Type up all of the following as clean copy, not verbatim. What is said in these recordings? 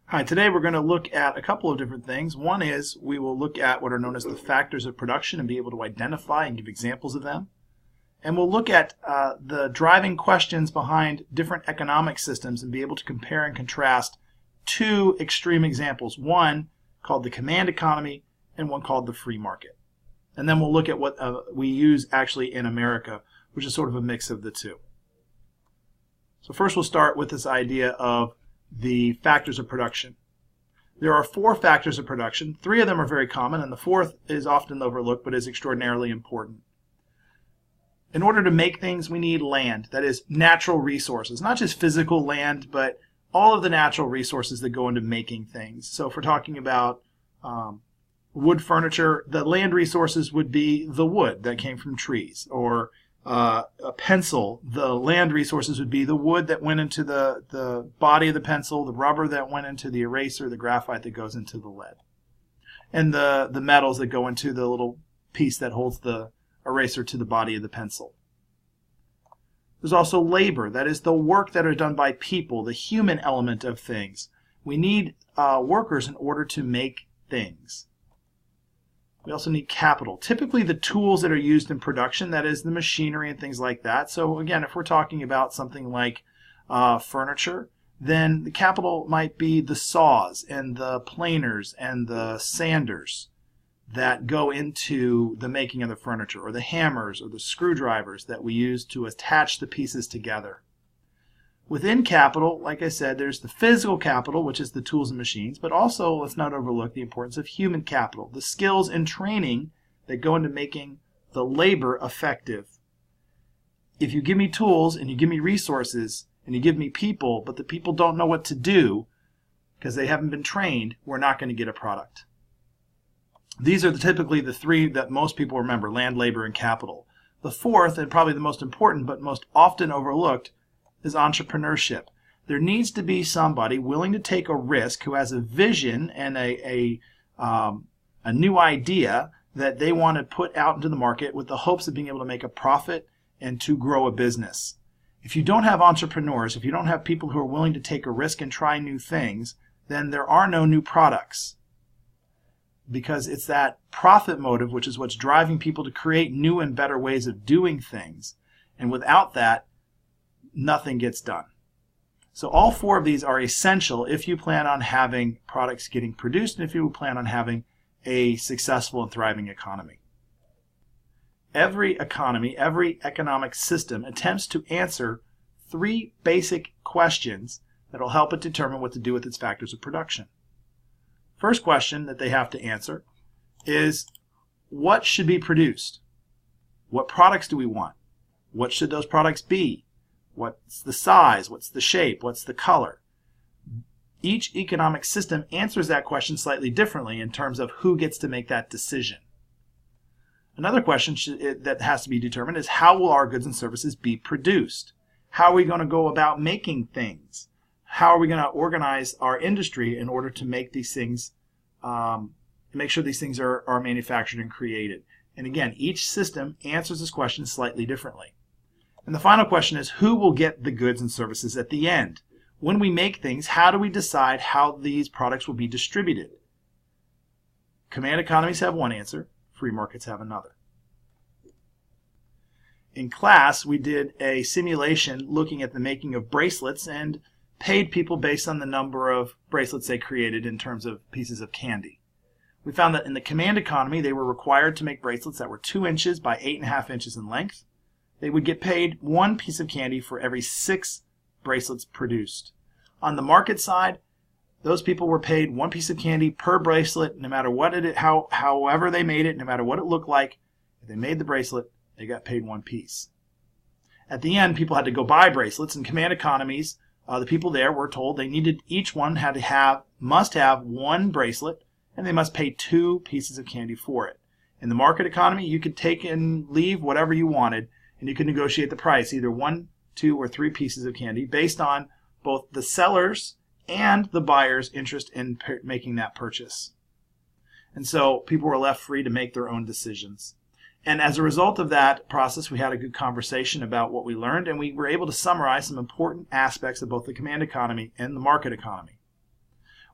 Hi, today we're going to look at a couple of different things. One is we will look at what are known as the factors of production and be able to identify and give examples of them. And we'll look at the driving questions behind different economic systems and be able to compare and contrast two extreme examples, one called the command economy and one called the free market. And then we'll look at what we use actually in America, which is sort of a mix of the two. So first we'll start with this idea of the factors of production. There are 4 factors of production. 3 of them are very common, and the 4th is often overlooked but is extraordinarily important. In order to make things, we need land, that is natural resources, not just physical land, but all of the natural resources that go into making things. So if we're talking about wood furniture, the land resources would be the wood that came from trees, or a pencil, the land resources would be the wood that went into the body of the pencil, the rubber that went into the eraser, the graphite that goes into the lead, and the metals that go into the little piece that holds the eraser to the body of the pencil. There's also labor, that is the work that are done by people, the human element of things. We need workers in order to make things. We also need capital, typically the tools that are used in production, that is the machinery and things like that. So again, if we're talking about something like furniture, then the capital might be the saws and the planers and the sanders that go into the making of the furniture, or the hammers or the screwdrivers that we use to attach the pieces together. Within capital, like I said, there's the physical capital, which is the tools and machines, but also let's not overlook the importance of human capital, the skills and training that go into making the labor effective. If you give me tools and you give me resources and you give me people, but the people don't know what to do because they haven't been trained, we're not going to get a product. These are typically the 3 that most people remember: land, labor, and capital. The 4th, and probably the most important but most often overlooked, is entrepreneurship. There needs to be somebody willing to take a risk, who has a vision and a new idea that they want to put out into the market with the hopes of being able to make a profit and to grow a business. If you don't have entrepreneurs, if you don't have people who are willing to take a risk and try new things, then there are no new products. Because it's that profit motive which is what's driving people to create new and better ways of doing things. And without that, nothing gets done. So all 4 of these are essential if you plan on having products getting produced and if you plan on having a successful and thriving economy. Every economy, every economic system attempts to answer 3 basic questions that will help it determine what to do with its factors of production. First question that they have to answer is, what should be produced? What products do we want? What should those products be? What's the size? What's the shape? What's the color? Each economic system answers that question slightly differently in terms of who gets to make that decision. Another question that has to be determined is, how will our goods and services be produced? How are we going to go about making things? How are we going to organize our industry in order to make these things, make sure these things are manufactured and created? And again, each system answers this question slightly differently. And the final question is, who will get the goods and services at the end? When we make things, how do we decide how these products will be distributed? Command economies have one answer, free markets have another. In class, we did a simulation looking at the making of bracelets and paid people based on the number of bracelets they created in terms of pieces of candy. We found that in the command economy, they were required to make bracelets that were 2 inches by 8.5 inches in length. They would get paid 1 piece of candy for every 6 bracelets produced. On the market side, those people were paid 1 piece of candy per bracelet, no matter what however they made it, no matter what it looked like. If they made the bracelet, they got paid 1 piece. At the end, people had to go buy bracelets. In command economies, the people there were told each one must have 1 bracelet, and they must pay 2 pieces of candy for it. In the market economy, you could take and leave whatever you wanted, and you could negotiate the price, either 1, 2, or 3 pieces of candy, based on both the seller's and the buyer's interest in making that purchase. And so people were left free to make their own decisions. And as a result of that process, we had a good conversation about what we learned, and we were able to summarize some important aspects of both the command economy and the market economy.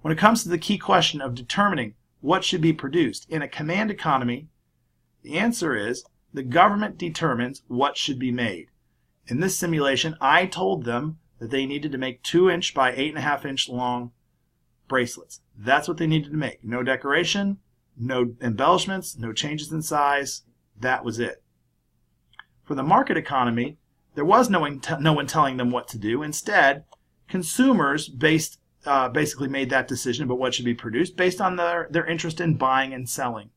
When it comes to the key question of determining what should be produced in a command economy, the answer is the government determines what should be made. In this simulation, I told them that they needed to make 2-inch by 8.5-inch long bracelets. That's what they needed to make. No decoration, no embellishments, no changes in size. That was it. For the market economy, there was no one telling them what to do. Instead, consumers basically made that decision about what should be produced based on their interest in buying and selling.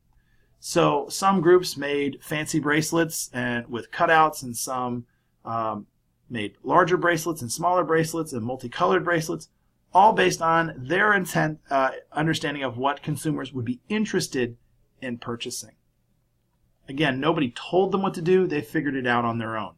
So some groups made fancy bracelets and with cutouts, and some made larger bracelets and smaller bracelets and multicolored bracelets, all based on their understanding of what consumers would be interested in purchasing. Again, nobody told them what to do. They figured it out on their own.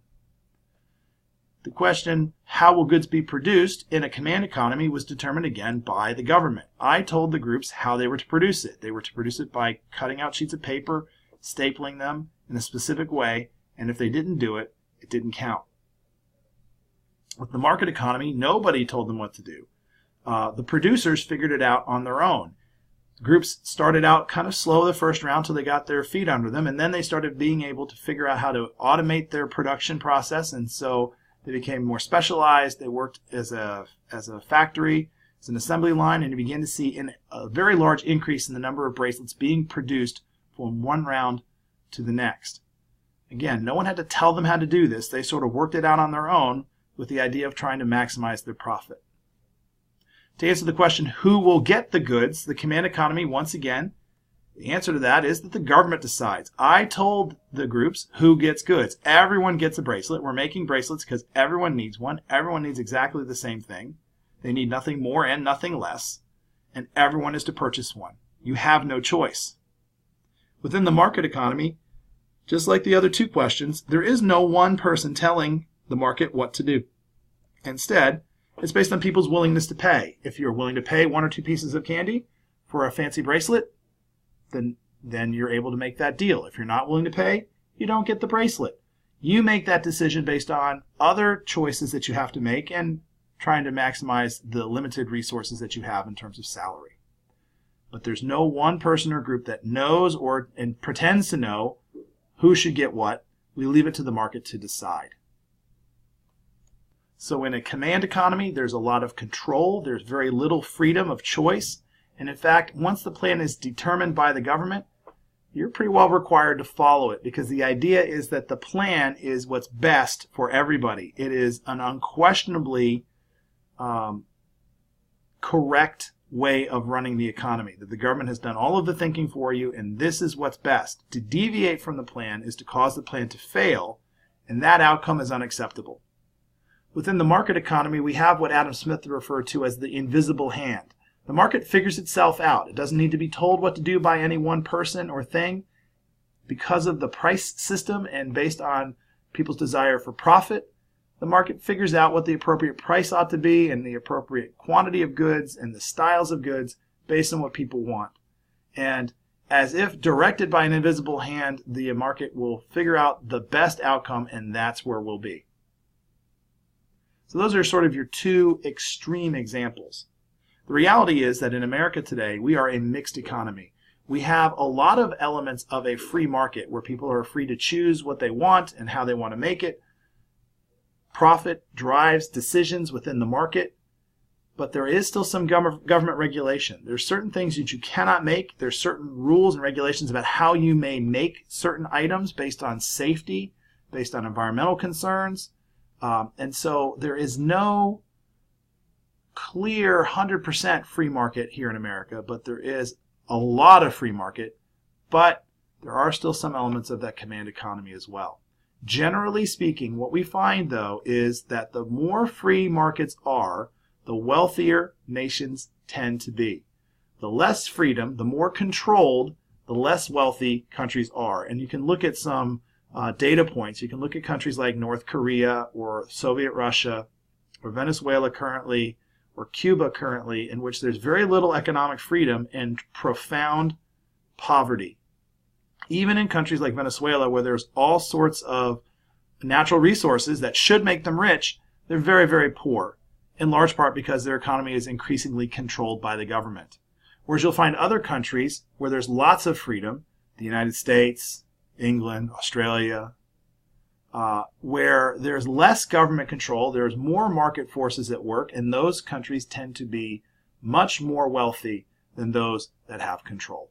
The question, how will goods be produced in a command economy, was determined again by the government. I told the groups how they were to produce it. They were to produce it by cutting out sheets of paper, stapling them in a specific way, and if they didn't do it, it didn't count. With the market economy, nobody told them what to do. The producers figured it out on their own. Groups started out kind of slow the first round till they got their feet under them, and then they started being able to figure out how to automate their production process, and so they became more specialized. They worked as a factory, as an assembly line, and you begin to see a very large increase in the number of bracelets being produced from one round to the next. Again, no one had to tell them how to do this. They sort of worked it out on their own with the idea of trying to maximize their profit. To answer the question, who will get the goods, the command economy, once again, the answer to that is that the government decides. I told the groups who gets goods. Everyone gets a bracelet. We're making bracelets because everyone needs one. Everyone needs exactly the same thing. They need nothing more and nothing less. And everyone is to purchase one. You have no choice. Within the market economy, just like the other two questions, there is no one person telling the market what to do. Instead, it's based on people's willingness to pay. If you're willing to pay 1 or 2 pieces of candy for a fancy bracelet, then you're able to make that deal. If you're not willing to pay, you don't get the bracelet. You make that decision based on other choices that you have to make and trying to maximize the limited resources that you have in terms of salary. But there's no one person or group that knows and pretends to know who should get what. We leave it to the market to decide. So in a command economy, there's a lot of control. There's very little freedom of choice. And in fact, once the plan is determined by the government, you're pretty well required to follow it, because the idea is that the plan is what's best for everybody. It is an unquestionably correct way of running the economy, that the government has done all of the thinking for you, and this is what's best. To deviate from the plan is to cause the plan to fail, and that outcome is unacceptable. Within the market economy, we have what Adam Smith referred to as the invisible hand. The market figures itself out. It doesn't need to be told what to do by any one person or thing. Because of the price system and based on people's desire for profit, the market figures out what the appropriate price ought to be and the appropriate quantity of goods and the styles of goods based on what people want. And as if directed by an invisible hand, the market will figure out the best outcome, and that's where we'll be. So those are sort of your two extreme examples. The reality is that in America today, we are a mixed economy. We have a lot of elements of a free market where people are free to choose what they want and how they want to make it. Profit drives decisions within the market, but there is still some government regulation. There's certain things that you cannot make. There's certain rules and regulations about how you may make certain items based on safety, based on environmental concerns. And so there is no clear 100% free market here in America, but there is a lot of free market, but there are still some elements of that command economy as well. Generally speaking, what we find, though, is that the more free markets are, the wealthier nations tend to be. The less freedom, the more controlled, the less wealthy countries are. And you can look at some data points. You can look at countries like North Korea or Soviet Russia or Venezuela currently or Cuba currently, in which there's very little economic freedom and profound poverty. Even in countries like Venezuela, where there's all sorts of natural resources that should make them rich, they're very, very poor. in large part because their economy is increasingly controlled by the government. Whereas you'll find other countries where there's lots of freedom, the United States, England, Australia, where there's less government control, there's more market forces at work, and those countries tend to be much more wealthy than those that have control.